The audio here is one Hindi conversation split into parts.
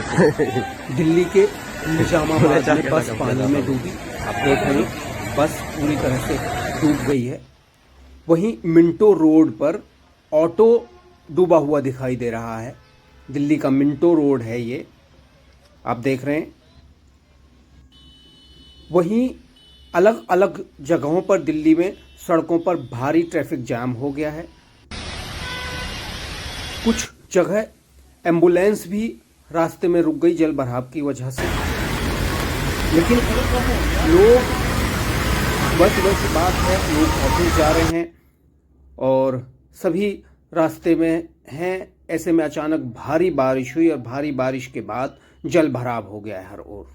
दिल्ली के निजामाबाद में बस पानी में डूबी। आप देख रहे हैं बस पूरी तरह से डूब गई है। वहीं मिंटो रोड पर ऑटो डूबा हुआ दिखाई दे रहा है। दिल्ली का मिंटो रोड है ये, आप देख रहे हैं। वहीं अलग अलग जगहों पर दिल्ली में सड़कों पर भारी ट्रैफिक जाम हो गया है। कुछ जगह एम्बुलेंस भी रास्ते में रुक गई जल भराव की वजह से। लेकिन लोग बस की बात है, लोग ऑफिस जा रहे हैं और सभी रास्ते में हैं। ऐसे में अचानक भारी बारिश हुई और भारी बारिश के बाद जल भराव हो गया है हर ओर।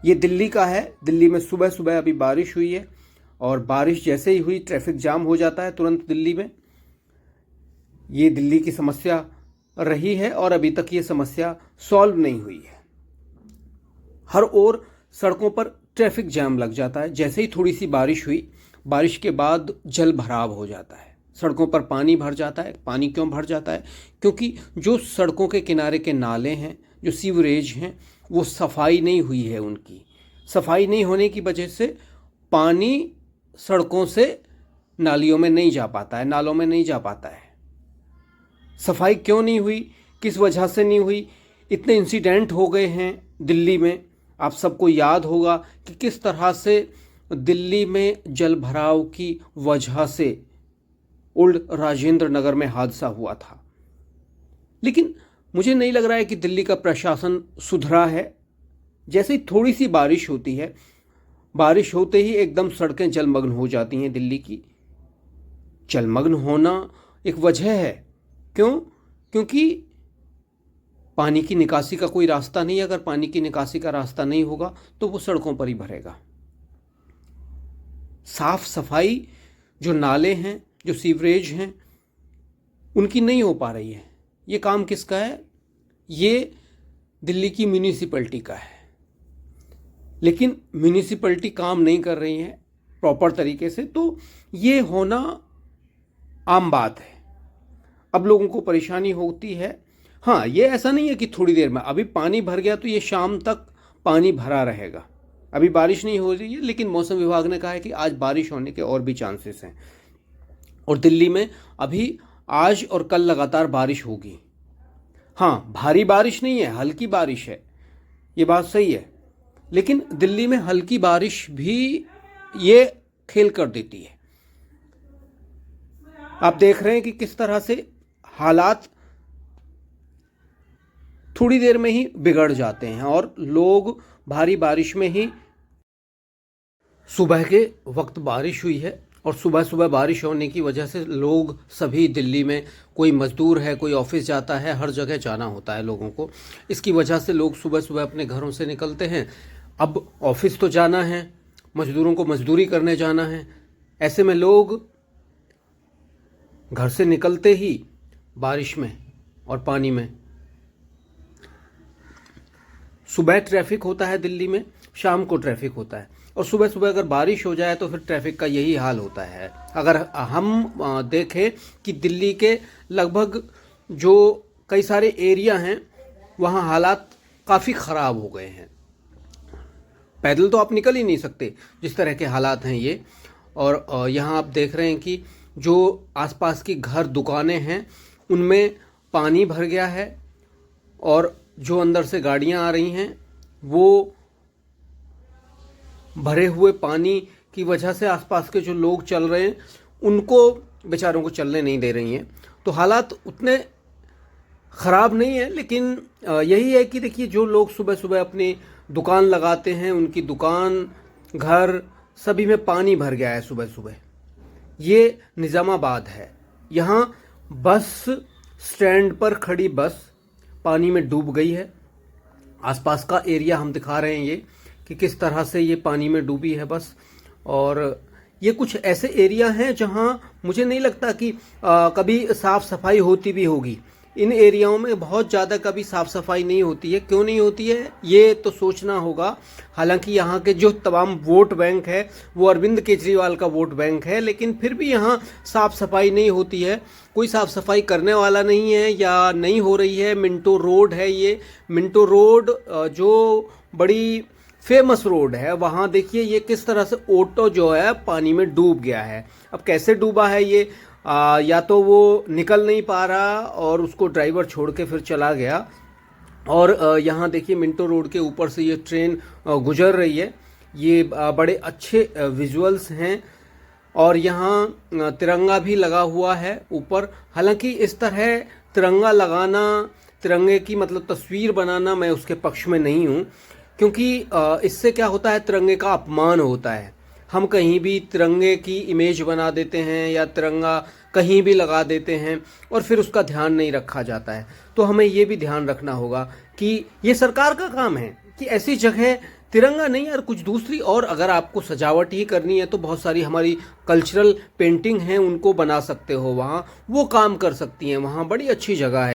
ये दिल्ली का है। दिल्ली में सुबह सुबह अभी बारिश हुई है और बारिश जैसे ही हुई ट्रैफिक जाम हो जाता है तुरंत दिल्ली में। ये दिल्ली की समस्या रही है और अभी तक ये समस्या सॉल्व नहीं हुई है। हर ओर सड़कों पर ट्रैफिक जाम लग जाता है। जैसे ही थोड़ी सी बारिश हुई, बारिश के बाद जल भराव हो जाता है, सड़कों पर पानी भर जाता है। पानी क्यों भर जाता है? क्योंकि जो सड़कों के किनारे के नाले हैं, जो सीवरेज हैं, वो सफाई नहीं हुई है। उनकी सफाई नहीं होने की वजह से पानी सड़कों से नालियों में नहीं जा पाता है, नालों में नहीं जा पाता है। सफाई क्यों नहीं हुई, किस वजह से नहीं हुई? इतने इंसिडेंट हो गए हैं दिल्ली में। आप सबको याद होगा कि किस तरह से दिल्ली में जल भराव की वजह से ओल्ड राजेंद्र नगर में हादसा हुआ था। लेकिन मुझे नहीं लग रहा है कि दिल्ली का प्रशासन सुधरा है। जैसे ही थोड़ी सी बारिश होती है, बारिश होते ही एकदम सड़कें जलमग्न हो जाती हैं दिल्ली की। जलमग्न होना एक वजह है। क्यों? क्योंकि पानी की निकासी का कोई रास्ता नहीं है। अगर पानी की निकासी का रास्ता नहीं होगा तो वो सड़कों पर ही भरेगा। साफ सफाई, जो नाले हैं, जो सीवरेज हैं, उनकी नहीं हो पा रही है। ये काम किसका है? ये दिल्ली की म्यूनिसिपैलिटी का है। लेकिन म्यूनिसिपैलिटी काम नहीं कर रही है प्रॉपर तरीके से, तो ये होना आम बात है। अब लोगों को परेशानी होती है। हाँ, ये ऐसा नहीं है कि थोड़ी देर में अभी पानी भर गया तो ये शाम तक पानी भरा रहेगा। अभी बारिश नहीं हो रही है, लेकिन मौसम विभाग ने कहा है कि आज बारिश होने के और भी चांसेस हैं। और दिल्ली में अभी आज और कल लगातार बारिश होगी। हाँ, भारी बारिश नहीं है, हल्की बारिश है, ये बात सही है। लेकिन दिल्ली में हल्की बारिश भी ये खेल कर देती है। आप देख रहे हैं कि किस तरह से हालात थोड़ी देर में ही बिगड़ जाते हैं और लोग भारी बारिश में ही, सुबह के वक्त बारिश हुई है और सुबह सुबह बारिश होने की वजह से लोग सभी दिल्ली में, कोई मजदूर है, कोई ऑफिस जाता है, हर जगह जाना होता है लोगों को। इसकी वजह से लोग सुबह सुबह अपने घरों से निकलते हैं। अब ऑफिस तो जाना है, मजदूरों को मजदूरी करने जाना है। ऐसे में लोग घर से निकलते ही बारिश में और पानी में, सुबह ट्रैफिक होता है दिल्ली में, शाम को ट्रैफिक होता है। और सुबह सुबह अगर बारिश हो जाए तो फिर ट्रैफिक का यही हाल होता है। अगर हम देखें कि दिल्ली के लगभग जो कई एरिया एरिया हैं, वहाँ हालात काफ़ी ख़राब हो गए हैं। पैदल तो आप निकल ही नहीं सकते जिस तरह के हालात हैं ये। और यहाँ आप देख रहे हैं कि जो आसपास की घर, दुकानें हैं, उनमें पानी भर गया है और जो अंदर से गाड़ियाँ आ रही हैं वो भरे हुए पानी की वजह से आसपास के जो लोग चल रहे हैं उनको बेचारों को चलने नहीं दे रही हैं। तो हालात उतने ख़राब नहीं है। लेकिन यही है कि देखिए, जो लोग सुबह सुबह अपनी दुकान लगाते हैं, उनकी दुकान, घर, सभी में पानी भर गया है सुबह सुबह। ये निज़ामाबाद है। यहाँ बस स्टैंड पर खड़ी बस पानी में डूब गई है। आसपास का एरिया हम दिखा रहे हैं ये कि किस तरह से ये पानी में डूबी है बस। और ये कुछ ऐसे एरिया हैं जहाँ मुझे नहीं लगता कि कभी साफ़ सफाई होती भी होगी। इन एरियाओं में बहुत ज़्यादा कभी साफ़ सफाई नहीं होती है। क्यों नहीं होती है ये तो सोचना होगा। हालांकि यहाँ के जो तमाम वोट बैंक है वो अरविंद केजरीवाल का वोट बैंक है, लेकिन फिर भी यहाँ साफ़ सफाई नहीं होती है। कोई साफ़ सफाई करने वाला नहीं है या नहीं हो रही है। मिंटो रोड है ये, मिंटो रोड जो बड़ी फेमस रोड है, वहाँ देखिए ये किस तरह से ऑटो जो है पानी में डूब गया है। अब कैसे डूबा है ये, या तो वो निकल नहीं पा रहा और उसको ड्राइवर छोड़ के फिर चला गया। और यहाँ देखिए मिंटो रोड के ऊपर से ये ट्रेन गुजर रही है। ये बड़े अच्छे विजुअल्स हैं और यहाँ तिरंगा भी लगा हुआ है ऊपर। हालांकि इस तरह तिरंगा लगाना, तिरंगे की मतलब तस्वीर बनाना, मैं उसके पक्ष में नहीं हूँ, क्योंकि इससे क्या होता है, तिरंगे का अपमान होता है। हम कहीं भी तिरंगे की इमेज बना देते हैं या तिरंगा कहीं भी लगा देते हैं और फिर उसका ध्यान नहीं रखा जाता है। तो हमें ये भी ध्यान रखना होगा कि ये सरकार का काम है कि ऐसी जगह तिरंगा नहीं और कुछ दूसरी, और अगर आपको सजावट ही करनी है तो बहुत सारी हमारी कल्चरल पेंटिंग हैं, उनको बना सकते हो, वहाँ वो काम कर सकती हैं, वहाँ बड़ी अच्छी जगह है।